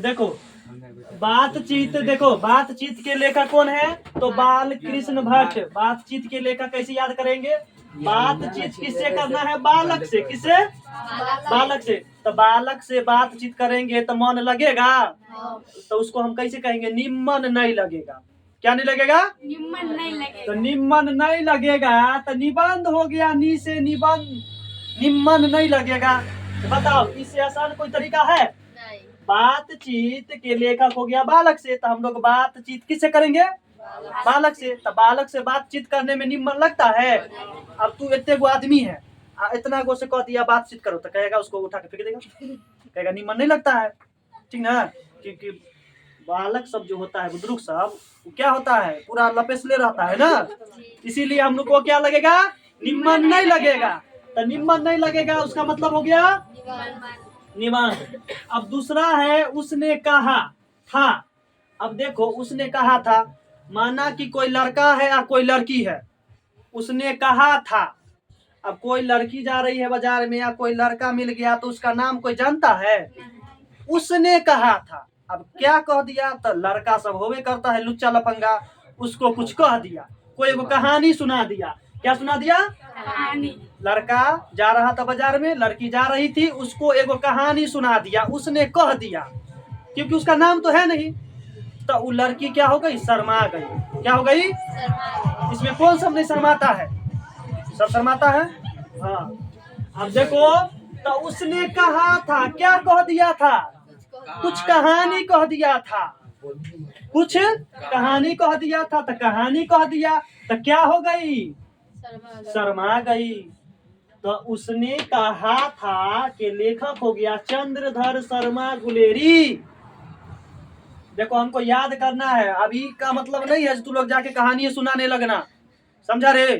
देखो बातचीत, देखो बातचीत के लेखक कौन है? तो बाल कृष्ण भट्ट। बातचीत के लेखक कैसे याद करेंगे? बातचीत किससे करना है? बालक से। किससे? बालक से। तो बालक से बातचीत करेंगे तो मन लगेगा? तो उसको हम कैसे कहेंगे? निम्न नहीं लगेगा। क्या नहीं लगेगा? निम्न नहीं लगेगा। तो निम्न नहीं लगेगा तो निबंध हो गया। नी से निबंध, निम्न नहीं लगेगा। तो बताओ इससे आसान कोई तरीका है? नहीं। बातचीत के लेखक हो गया बालक से, तो हम लोग बातचीत किससे करेंगे? बालक से। तो बालक से बातचीत करने में निम्न लगता है? अब तू इतने गो आदमी है, इतना गो से कह दिया बातचीत करो तो कहेगा, उसको उठा के फेंक देगा, कहेगा निम्न नहीं लगता है। ठीक ना? क्योंकि बालक सब जो होता है, बुजुर्ग सब, क्या होता है? पूरा लपेसले रहता है ना, इसीलिए हम लोग को क्या लगेगा? निम्न नहीं लगेगा। तो निम्न नहीं लगेगा उसका मतलब हो गया निबंध। अब दूसरा है उसने कहा था। अब देखो उसने कहा था, माना कि कोई लड़का है या कोई लड़की है, उसने कहा था। अब कोई लड़की जा रही है बाजार में या कोई लड़का मिल गया तो उसका नाम कोई जानता है? उसने कहा था। अब क्या कह दिया? तो लड़का सब होवे करता है लुच्चा लफंगा, उसको कुछ कह दिया, कोई वो कहानी सुना दिया। क्या सुना दिया? कहानी। लड़का जा रहा था बाजार में, लड़की जा रही थी, उसको एगो कहानी सुना दिया, उसने कह दिया, क्योंकि उसका नाम तो है नहीं। तो वो लड़की क्या हो गई? शर्मा गई। क्या हो गई? इसमें कौन सब नहीं शर्माता है? सब शर्माता है। हाँ। अब देखो, तो उसने कहा था, क्या कह दिया था? कुछ कहानी कह दिया था। कुछ कहानी कह दिया था, तो कहानी कह दिया तो क्या हो गई? शर्मा गई। तो उसने कहा था के लेखक हो गया चंद्रधर शर्मा गुलेरी। देखो हमको याद करना है, अभी का मतलब नहीं है तू लोग जाके कहानी सुनाने लगना, समझा रे?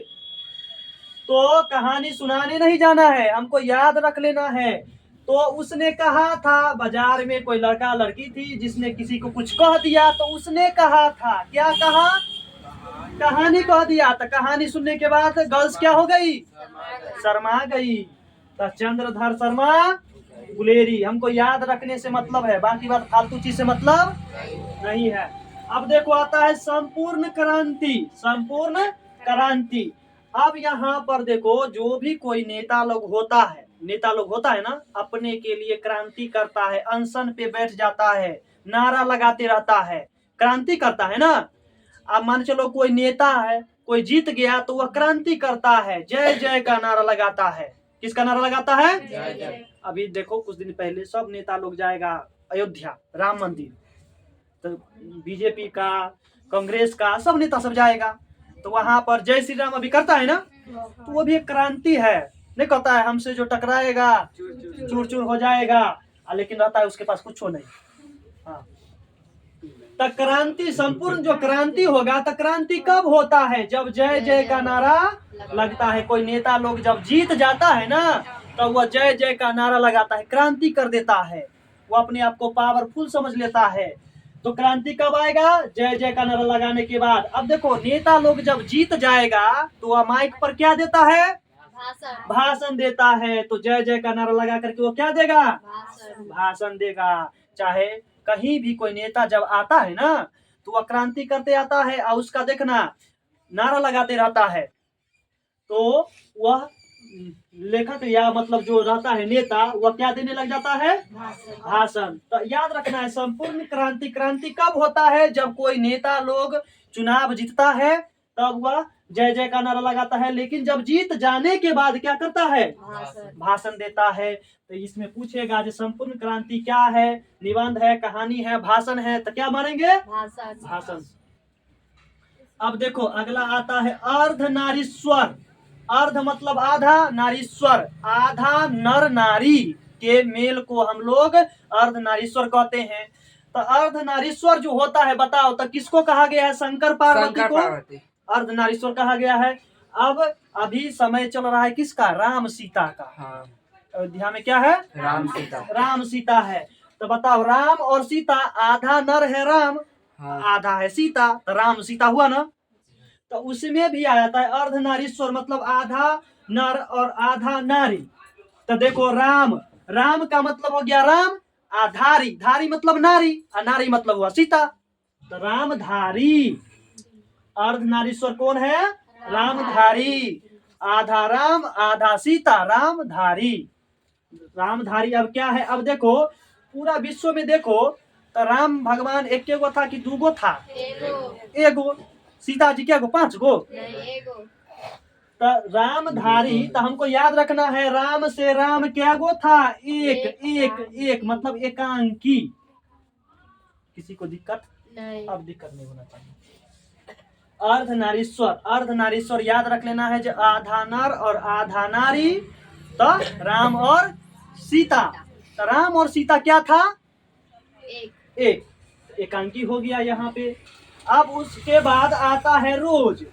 तो कहानी सुनाने नहीं जाना है, हमको याद रख लेना है। तो उसने कहा था, बाजार में कोई लड़का लड़की थी जिसने किसी को कुछ कह दिया, तो उसने कहा था। क्या कहा? कहानी कह दिया। तो कहानी सुनने के बाद गर्ल्स क्या हो गई? शर्मा गई। तो चंद्रधर शर्मा गुलेरी हमको याद रखने से मतलब है, बाकी बात फालतू चीज से मतलब नहीं है। अब देखो आता है संपूर्ण क्रांति। संपूर्ण क्रांति। अब यहाँ पर देखो, जो भी कोई नेता लोग होता है, नेता लोग होता है ना, अपने के लिए क्रांति करता है, अनशन पे बैठ जाता है, नारा लगाते रहता है, क्रांति करता है ना। अब मान चलो कोई नेता है, कोई जीत गया तो वह क्रांति करता है, जय जय का नारा लगाता है। किसका नारा लगाता है? जय जय। अभी देखो कुछ दिन पहले सब नेता लोग जाएगा अयोध्या राम मंदिर, तो बीजेपी का, कांग्रेस का, सब नेता सब जाएगा, तो वहां पर जय श्री राम अभी करता है ना, तो वो भी एक क्रांति है। नहीं कहता है हमसे जो टकराएगा चूर चूर हो जाएगा, लेकिन रहता है उसके पास कुछ हो नहीं। हाँ। तो क्रांति, संपूर्ण जो क्रांति होगा, तो क्रांति कब होता है? जब जय जय का नारा लगता है। कोई नेता लोग जब जीत जाता है ना, तो वह जय जय का नारा लगाता है, क्रांति कर देता है, वो अपने आप को पावरफुल समझ लेता है। तो क्रांति कब आएगा? जय जय का नारा लगाने के बाद। अब देखो नेता लोग जब जीत जाएगा तो वह माइक पर क्या देता है? भाषण देता है। तो जय जय का नारा लगा करके वो क्या देगा? भाषण देगा। चाहे कहीं भी कोई नेता जब आता है ना, तो वह क्रांति करते आता है और उसका देखना नारा लगाते रहता है, तो वह लेखक या मतलब जो रहता है नेता, वह क्या देने लग जाता है? भाषण। तो याद रखना है संपूर्ण क्रांति, क्रांति कब होता है? जब कोई नेता लोग चुनाव जीतता है तब वह जय जय का नारा लगाता है, लेकिन जब जीत जाने के बाद क्या करता है? भाषण देता है। तो इसमें पूछेगा जो संपूर्ण क्रांति क्या है? निबंध है, कहानी है, भाषण है, तो क्या मानेंगे? भाषण। अब देखो अगला आता है अर्धनारीश्वर। अर्ध मतलब आधा, नारीश्वर आधा, नर नारी के मेल को हम लोग अर्धनारीश्वर कहते हैं। तो अर्धनारीश्वर जो होता है, बताओ तो किसको कहा गया है? शंकर पार्वती को अर्धनारीश्वर कहा गया है। अब अभी समय चल रहा है किसका? राम सीता का। हाँ। अयोध्या में क्या है? राम सीता। राम सीता है। तो बताओ राम और सीता, आधा नर है राम, हाँ। आधा है सीता, तो राम सीता हुआ ना। तो उसमें भी आ जाता है अर्धनारीश्वर, मतलब आधा नर और आधा नारी। तो देखो राम, राम का मतलब हो गया राम, आधारी, धारी मतलब नारी, और नारी मतलब हुआ सीता। तो रामधारी, अर्धनारीश्वर कौन है? रामधारी। आधा राम आधा सीता, रामधारी। रामधारी अब क्या है? अब देखो पूरा विश्व में देखो तो राम भगवान एक गो था कि दूगो था? एगो। सीता जी क्या गो? 5 गो। तो रामधारी, तो हमको याद रखना है राम से राम क्या गो था? एक एक एक, मतलब एकांकी। किसी को दिक्कत? अब दिक्कत नहीं होना चाहिए। अर्धनारीश्वर, अर्धनारीश्वर याद रख लेना है जो आधा नर और आधा नारी। तो राम और सीता, तो राम और सीता क्या था? एक, एकांकी हो गया यहाँ पे। अब उसके बाद आता है रोज।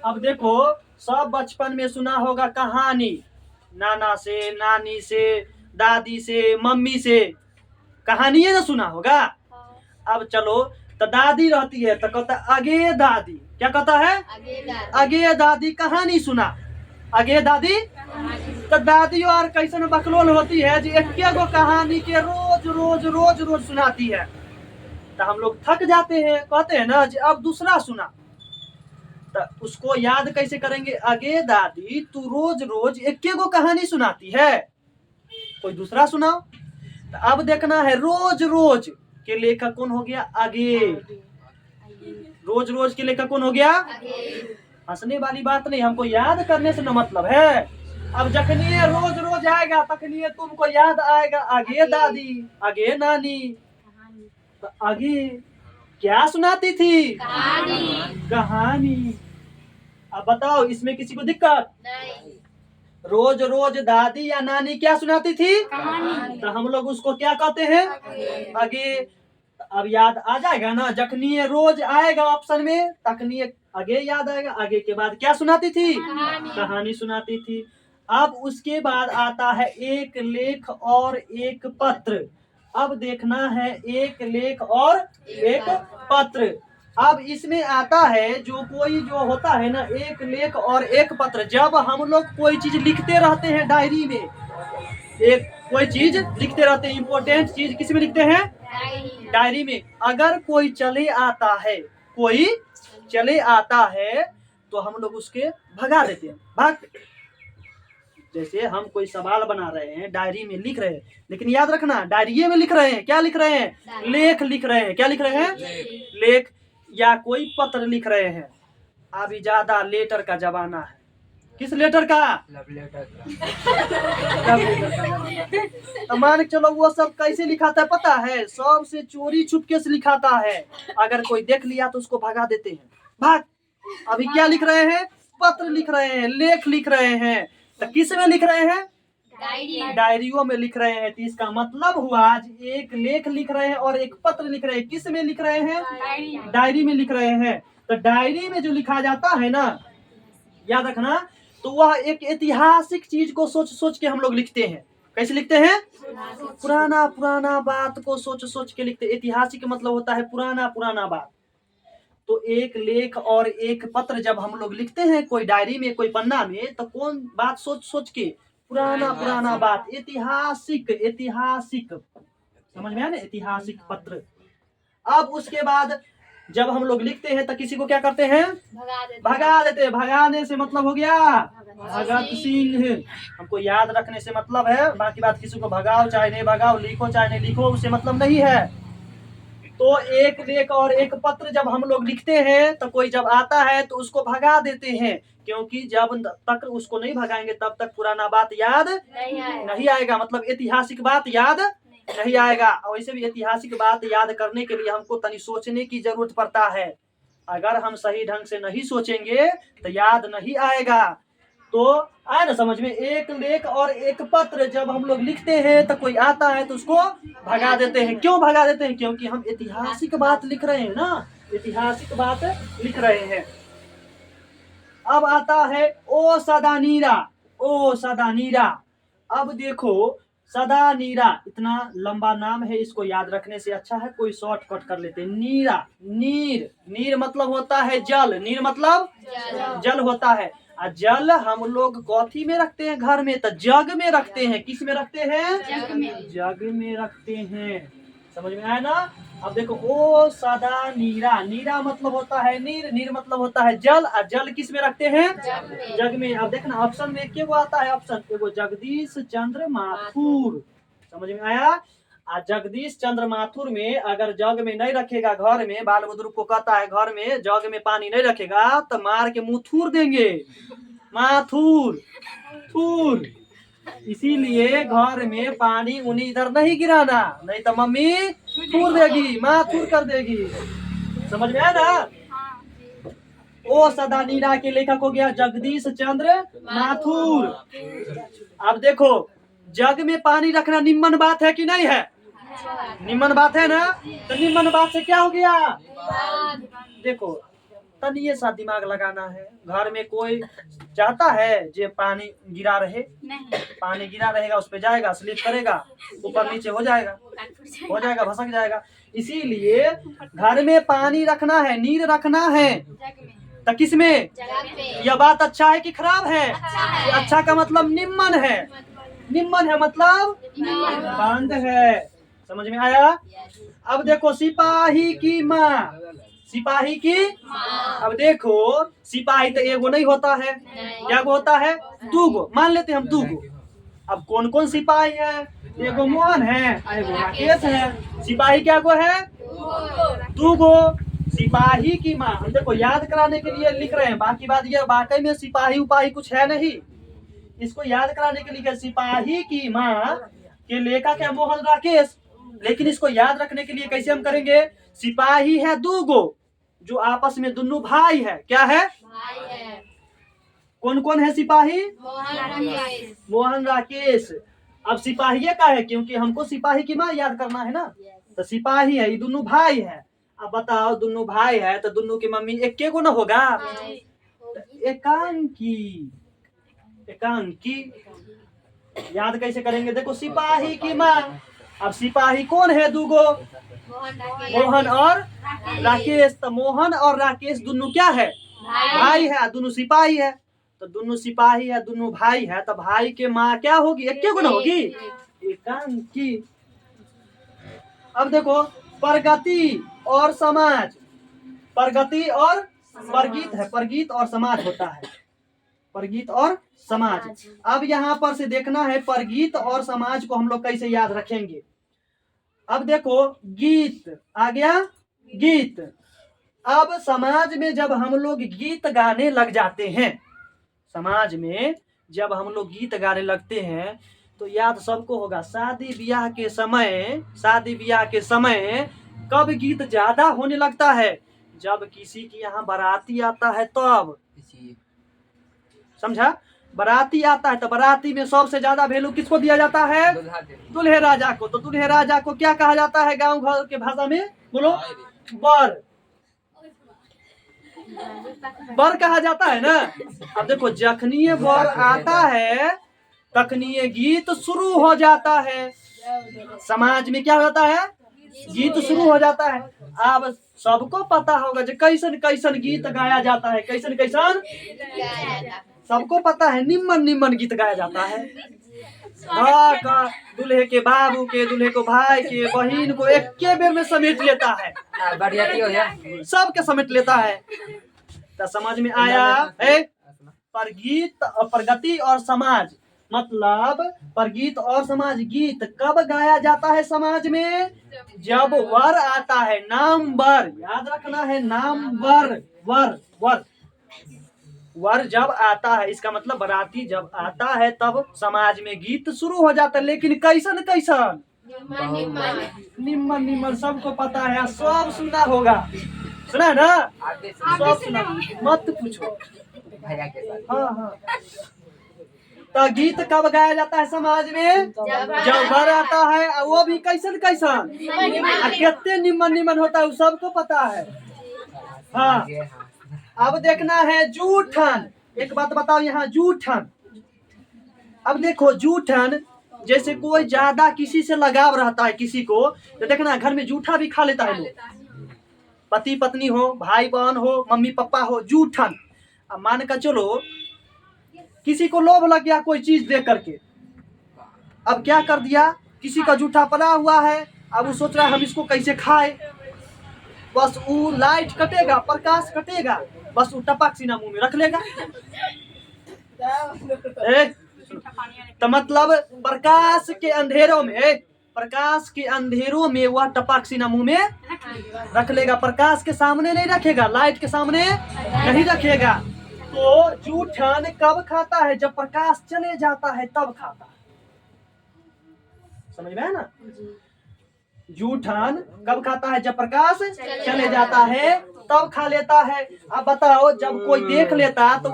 अब देखो सब बचपन में सुना होगा कहानी, नाना से, नानी से, दादी से, मम्मी से, कहानी है ना सुना होगा। अब चलो तो दादी रहती है तो कहता अगे दादी, क्या कहता है? अगे दादी कहानी सुना, अगे दादी। तो दादी और कैसे बकलोल होती है जो एक गो कहानी के रोज रोज रोज रोज सुनाती है, तो हम लोग थक जाते हैं, कहते हैं ना जो अब दूसरा सुना। तो उसको याद कैसे करेंगे? अगे दादी तू रोज रोज एक गो कहानी सुनाती है, कोई दूसरा सुनाओ। तो अब देखना है रोज रोज के लेखक कौन हो गया? अगे। रोज रोज के लेखक कौन हो गया? हंसने वाली बात नहीं, हमको याद करने से न मतलब है। अब जखनी रोज रोज आएगा तखनी तुमको याद आएगा आगे दादी, आगे नानी। तो आगे क्या सुनाती थी? कहानी। अब बताओ इसमें किसी को दिक्कत? रोज रोज दादी या नानी क्या सुनाती थी? तो हम लोग उसको क्या कहते हैं? आगे। अब याद आ जाएगा ना, जखनी रोज आएगा ऑप्शन में तखनी आगे याद आएगा। आगे के बाद क्या सुनाती थी? कहानी सुनाती थी। अब उसके बाद आता है एक लेख और एक पत्र। अब देखना है एक लेख और एक पत्र। अब इसमें आता है जो कोई जो होता है ना, एक लेख और एक पत्र। जब हम लोग कोई चीज लिखते रहते हैं डायरी में, एक कोई चीज लिखते रहते हैं, इंपॉर्टेंट चीज किस में लिखते हैं? डायरी में। अगर कोई चले आता है, कोई चले आता है तो हम लोग उसके भगा देते हैं, भाग। जैसे हम कोई सवाल बना रहे हैं, डायरी में लिख रहे हैं, लेकिन याद रखना डायरी में लिख रहे हैं, क्या लिख रहे हैं? लेख लिख रहे हैं। क्या लिख रहे हैं? लेख। या कोई पत्र लिख रहे हैं। अभी ज्यादा लेटर का जमाना है। किस लेटर का? लव लेटर का। तो मान के चलो वो सब कैसे लिखाता है पता है? सबसे चोरी छुपके से लिखाता है। अगर कोई देख लिया तो उसको भगा देते हैं, भाग। अभी क्या लिख रहे हैं? पत्र लिख रहे हैं, लेख लिख रहे हैं। तो किस में लिख रहे हैं? डायरियों में लिख रहे हैं। तो इसका मतलब हुआ आज एक लेख लिख रहे हैं और एक पत्र लिख रहे हैं। किस में लिख रहे हैं? डायरी में लिख रहे हैं। तो डायरी में जो लिखा जाता है ना, याद रखना, तो वह एक ऐतिहासिक चीज को सोच सोच के हम लोग लिखते हैं। कैसे लिखते हैं? पुराना पुराना बात को सोच सोच के लिखते हैं। ऐतिहासिक मतलब होता है पुराना पुराना बात। तो एक लेख और एक पत्र जब हम लोग लिखते हैं कोई डायरी में, कोई पन्ना में, तो कौन बात सोच सोच के? पुराना पुराना बात, ऐतिहासिक। ऐतिहासिक समझ में आया ना? ऐतिहासिक पत्र। अब उसके बाद जब हम लोग लिखते हैं तो किसी को क्या करते हैं? भगा देते हैं। भगाने से मतलब हो गया भगत सिंह। हमको याद रखने से मतलब है, बाकी बात किसी को भगाओ चाहे नहीं भगाओ, लिखो चाहे नहीं लिखो, उससे मतलब नहीं है। तो एक लेख और एक पत्र जब हम लोग लिखते हैं तो कोई जब आता है तो उसको भगा देते हैं, क्योंकि जब तक उसको नहीं भगाएंगे तब तक पुराना बात याद नहीं आएगा, मतलब ऐतिहासिक बात याद नहीं आएगा। वैसे भी ऐतिहासिक बात याद करने के लिए हमको तनी सोचने की जरूरत पड़ता है। अगर हम सही ढंग से नहीं सोचेंगे तो याद नहीं आएगा। तो आए ना समझ में? एक लेख और एक पत्र जब हम लोग लिखते हैं तो कोई आता है तो उसको भगा देते हैं। क्यों भगा देते हैं? क्योंकि हम ऐतिहासिक बात लिख रहे हैं ना, ऐतिहासिक बात लिख रहे हैं। अब आता है ओ सदा नीरा। ओ सदा नीरा। अब देखो सदा नीरा इतना लंबा नाम है, इसको याद रखने से अच्छा है कोई शॉर्टकट कर लेते हैं। नीरा, नीर। नीर मतलब होता है जल। नीर मतलब जल होता है। जल हम लोग कॉफी में रखते हैं घर में, तो जग में रखते हैं। किस में रखते हैं? जग में रखते हैं। समझ में आया ना। अब देखो ओ सदा नीरा, नीरा मतलब होता है नीर, नीर मतलब होता है जल, और जल किस में रखते हैं? जग में। अब देखना ऑप्शन में क्या आता है, ऑप्शन एगो जगदीश चंद्र माथुर। समझ में आया। आ जगदीश चंद्र माथुर में अगर जग में नहीं रखेगा, घर में बाल बुजुर्ग को कहता है घर में जग में पानी नहीं रखेगा तो मार के मुंह थूर देंगे, माथुर थूर। इसीलिए घर में पानी उन्हीं इधर नहीं गिराना, नहीं तो मम्मी थूर देगी, माँ थूर कर देगी। समझ में आया ना। हाँ। ओ सदा नीरा के लेखक हो गया जगदीश चंद्र माथुर। अब देखो जग में पानी रखना निम्न बात है कि नहीं है? निम्न बात है ना। तो निम्न बात से क्या हो गया? देखो तनिए सा दिमाग लगाना है। घर में कोई चाहता है जो पानी गिरा रहे? नहीं। पानी गिरा रहेगा उस पे जाएगा, स्लिप करेगा, ऊपर नीचे हो जाएगा, भसक जाएगा। इसीलिए घर में पानी रखना है, नीर रखना है। जग में। तो किस में? यह बात अच्छा है कि खराब है? है। अच्छा का मतलब निम्न है, निम्न है मतलब बंद है। समझ में आया। अब देखो सिपाही की माँ, सिपाही की। अब देखो सिपाही तो एगो नहीं होता है, क्या गो होता है? दूगो। मान लेते हम दूगो। अब कौन कौन सिपाही है? एगो मोहन है, एगो राकेश है। सिपाही क्या गो है? दूगो। सिपाही की माँ, हम देखो याद कराने के लिए लिख रहे हैं, बाकी बात ये वाकई में सिपाही उपाही कुछ है नहीं, इसको याद कराने के लिए। सिपाही की माँ के लेखक है मोहन राकेश, लेकिन इसको याद रखने के लिए कैसे हम करेंगे? सिपाही है दूगो जो आपस में दोनों भाई है। क्या है? कौन कौन है सिपाही? मोहन राकेश। अब सिपाही का है क्योंकि हमको सिपाही की माँ याद करना है ना। तो सिपाही है, ये दोनों भाई है। अब बताओ दोनों भाई है तो दोनों की मम्मी एक के को ना होगा? एकांकी, एकांकी। याद कैसे करेंगे? देखो सिपाही की माँ। अब सिपाही कौन है? दूगो, मोहन और राकेश। तो मोहन और राकेश दोनों क्या है? भाई है, दोनों सिपाही है। तो दोनों सिपाही है, दोनों भाई है, तो भाई के माँ क्या होगी? एक के गुना होगी, एकांकी। अब देखो प्रगति और समाज, प्रगति और परगीत है, परगीत और समाज होता है, परगीत और समाज। अब यहाँ पर से देखना है परगीत और समाज को हम लोग कैसे याद रखेंगे। अब देखो गीत आ गया, गीत। अब समाज में जब हम लोग गीत गाने लग जाते हैं, समाज में जब हम लोग गीत गाने लगते हैं तो याद सबको होगा शादी ब्याह के समय, शादी ब्याह के समय कब गीत ज्यादा होने लगता है? जब किसी के यहाँ बाराती आता है तब। समझा? बाराती आता है तो बाराती में सबसे ज्यादा वैल्यू किसको दिया जाता है? दूल्हे राजा को। तो दूल्हे राजा को क्या कहा जाता है गांव घर के भाषा में? बोलो, बर, बर कहा जाता है ना। अब देखो जखनीय बर आता है तखनीय गीत शुरू हो जाता है। समाज में क्या होता है? गीत शुरू हो जाता है। अब सबको पता होगा जो कैसन कैसन गीत गाया जाता है, कैसन कैसन सबको पता है। निम्न निम्न गीत गाया जाता है। दूल्हे के बाबू के, दूल्हे को भाई के, बहन को एक के बेर में समेट लेता है, सबके समेट लेता है। तो समझ में आया है? परगीत, प्रगति और समाज मतलब परगीत और समाज। गीत कब गाया जाता है समाज में? जब वर आता है, नाम वर, याद रखना है, नाम वर, वर वर वर जब आता है, इसका मतलब बाराती जब आता है तब समाज में गीत शुरू हो जाता है। लेकिन कैसन कैसन? निम्न निम्न सबको पता है, सब सुना होगा, सुना है ना? सब सुना, मत पूछो। हाँ हाँ। तो गीत कब गाया जाता है समाज में? जब वर आता है, और वो भी कैसन कैसन, कितने निम्न निम्न होता है सबको पता है। हाँ। अब देखना है जूठन। एक बात बताओ यहाँ, जूठन। अब देखो जूठन, जैसे कोई ज्यादा किसी से लगाव रहता है किसी को, तो देखना घर में जूठा भी खा लेता है लोग। पति पत्नी हो, भाई बहन हो, मम्मी पापा हो, जूठन। अब मान कर चलो किसी को लोभ लग गया कोई चीज देख करके, अब क्या कर दिया? किसी का जूठा पड़ा हुआ है, अब वो सोच रहा है हम इसको कैसे खाए। बस वो लाइट कटेगा, प्रकाश कटेगा, बस वो टपक सीना मुंह में रख लेगा। तो मतलब प्रकाश के अंधेरों में वह टपक सीना मुंह में रख लेगा, प्रकाश के सामने नहीं रखेगा, लाइट के सामने नहीं रखेगा। तो जूठन कब खाता है? जब प्रकाश चले जाता है तब खाता है। समझ में है ना? जूठन कब खाता है? जब प्रकाश चले जाता है तब खा लेता है। अब बताओ, जब कोई देख लेता तो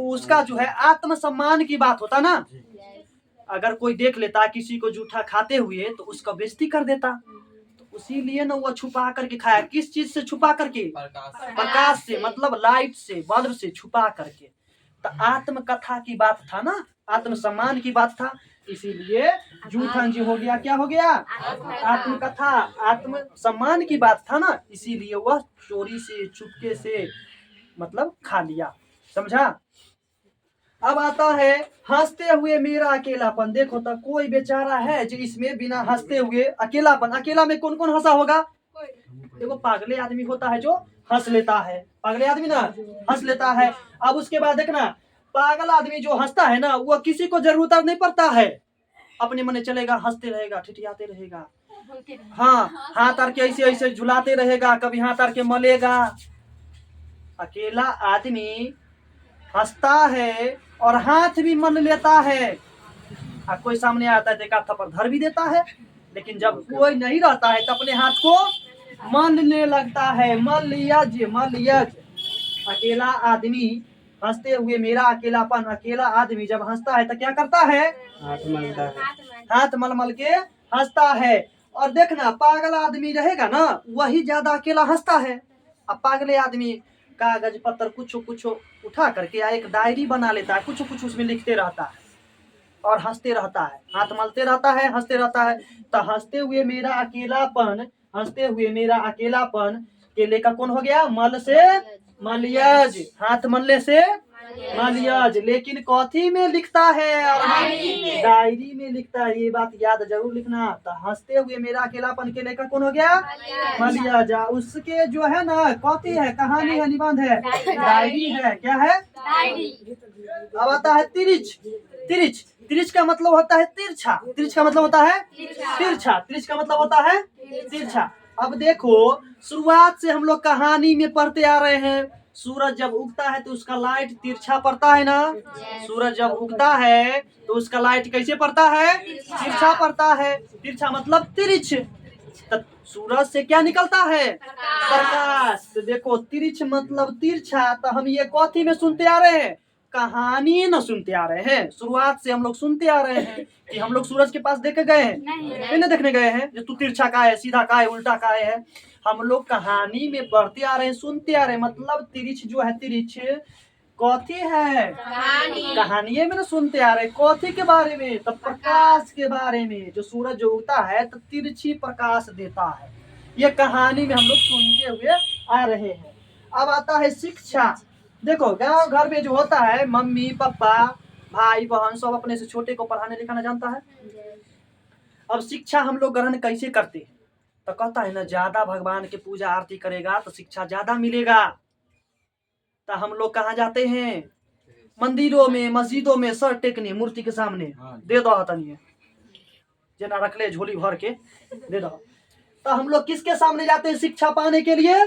उसका जो है आत्मसम्मान की बात होता ना। अगर कोई देख लेता किसी को जूठा खाते हुए तो उसका बेइज्जती कर देता। तो उसीलिए ना वो छुपा करके खाया। किस चीज से छुपा करके? प्रकाश से, मतलब लाइट से, बल्ब से छुपा करके। तो आत्मकथा की बात था ना, आत्मसम्मान की बात था, इसीलिए जूठन जी हो गया। क्या हो गया? आत्मकथा, आत्मसम्मान की बात था ना, इसीलिए वह चोरी से, चुपके से मतलब खा लिया। समझा? अब आता है हंसते हुए मेरा अकेलापन। देखो तो कोई बेचारा है जो इसमें बिना हंसते हुए अकेलापन। अकेला में कौन कौन हंसा होगा? देखो पागले आदमी होता है जो हंस लेता है, पागले आदमी ना हंस लेता है। अब उसके बाद देखना, पागल आदमी जो हंसता है ना, वो किसी को जरूरत नहीं पड़ता है, अपने मन चलेगा, हंसते रहेगा, ठिठियाते रहेगा। हाँ, हाथ आर के ऐसे ऐसे झुलाते रहेगा, कभी हाथ आर के मलेगा। अकेला आदमी हंसता है और हाथ भी मन लेता है। और कोई सामने आता है तो एक थप्पड़ धर भी देता है। लेकिन जब कोई नहीं रहता है तो अपने हाथ को मनने लगता है। मलयज, मलयज। अकेला आदमी हंसते हुए मेरा अकेलापन। अकेला आदमी जब हंसता है तो क्या करता है? हाथ मलता है, हाथ मल मल के हंसता है। और देखना, पागल आदमी रहेगा ना, वही ज्यादा अकेला हंसता है। अब पागले आदमी कागज पत्तर कुछ कुछ उठा करके या एक डायरी बना लेता है, कुछ कुछ उसमें लिखते रहता है और हंसते रहता है, हाथ मलते रहता है, हंसते रहता है। तो हंसते हुए मेरा अकेलापन, हंसते हुए मेरा अकेलापन, केले का कौन हो गया? मल से मलयज, हाथ मलने से मलयज। लेकिन कॉथी में लिखता है? और डायरी में लिखता है। ये बात याद जरूर लिखना। तो हंसते हुए मेरा अकेलापन, केले का कौन हो गया? मलयज। उसके जो है ना, कॉथी है, कहानी है, निबंध है, डायरी है। क्या है? अब आता है तिरिच। तिरिच, तिरिच का मतलब होता है तिरछा। तिरिच का मतलब होता है तिरछा। तिरिच का मतलब होता है तिरछा। अब देखो, शुरुआत से हम लोग कहानी में पढ़ते आ रहे हैं, सूरज जब उगता है तो उसका लाइट तिरछा पड़ता है ना। सूरज जब उगता है तो उसका लाइट कैसे पड़ता है? तिरछा पड़ता है। तिरछा मतलब तिरिच। तो सूरज से क्या निकलता है? प्रकाश। तो देखो, तिरिच मतलब तिरछा। तो हम ये कॉथी में सुनते आ रहे हैं, कहानी न सुनते आ रहे हैं। शुरुआत से हम लोग सुनते आ रहे हैं कि हम लोग सूरज के पास देखे गए हैं, नहीं देखने गए हैं जो तू तिरछा का है, सीधा का है, उल्टा का है। हम लोग कहानी में पढ़ते आ रहे हैं, सुनते आ रहे हैं। मतलब तिरिच जो है, तिरिच कॉथी है? कहानी में ना सुनते आ रहे। कॉथी के बारे में? तो प्रकाश के बारे में। जो सूरज जो उगता है तो तिरछी प्रकाश देता है। ये कहानी में हम लोग सुनते हुए आ रहे हैं। अब आता है शिक्षा। देखो, गांव घर में जो होता है, मम्मी पापा भाई बहन सब अपने से छोटे को पढ़ाने लिखाना जानता है। अब शिक्षा हम लोग ग्रहण कैसे करते हैं? तो कहता है ना, ज्यादा भगवान की पूजा आरती करेगा तो शिक्षा ज्यादा मिलेगा। तो हम लोग कहाँ जाते हैं? मंदिरों में, मस्जिदों में सर टेकने मूर्ति के सामने। दे दो तनिए जना रख ले झोली भर के दे दो। तो हम लोग किसके सामने जाते हैं शिक्षा पाने के लिए?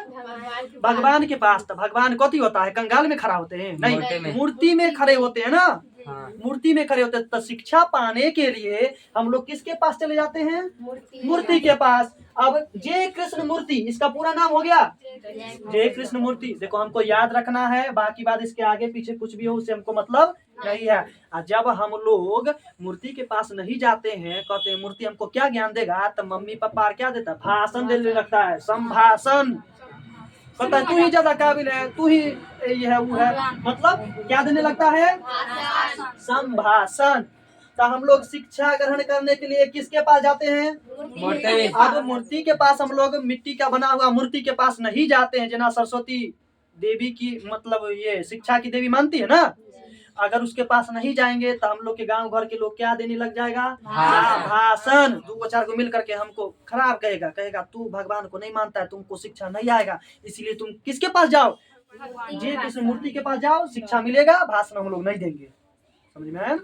भगवान के पास। तो भगवान कौती होता है? कंगाल में खड़ा होते हैं? नहीं, मूर्ति में खड़े होते हैं ना। मूर्ति में खड़े होते हैं। तो शिक्षा पाने के लिए हम लोग किसके पास चले जाते हैं? मूर्ति के पास। अब जय कृष्ण मूर्ति, इसका पूरा नाम हो गया जय कृष्ण मूर्ति। देखो, हमको याद रखना है, बाकी बात इसके आगे पीछे कुछ भी हो उससे हमको मतलब नहीं है। जब हम लोग मूर्ति के पास नहीं जाते हैं, कहते हैं मूर्ति हमको क्या ज्ञान देगा, तो मम्मी पापा क्या देता है? भाषण देने लगता है, संभाषण। पता है तू ही ज्यादा काबिल है, तू ही ये है वो है, मतलब क्या देने लगता है? संभाषण। तो हम लोग शिक्षा ग्रहण करने के लिए किसके पास जाते हैं? अब मूर्ति के पास हम लोग मिट्टी का बना हुआ मूर्ति के पास नहीं जाते हैं। जना सरस्वती देवी की मतलब ये शिक्षा की देवी मानती है ना। अगर उसके पास नहीं जाएंगे तो हम लोग के गांव घर के लोग क्या देने लग जाएगा? भाषण। भाषण। दो को चार को मिल करके हमको खराब कहेगा, कहेगा तू भगवान को नहीं मानता है, तुमको शिक्षा नहीं आएगा, इसलिए तुम किसके पास जाओ? जे कृष्ण मूर्ति के पास जाओ, शिक्षा मिलेगा, भाषण हम लोग नहीं देंगे। समझ में आया?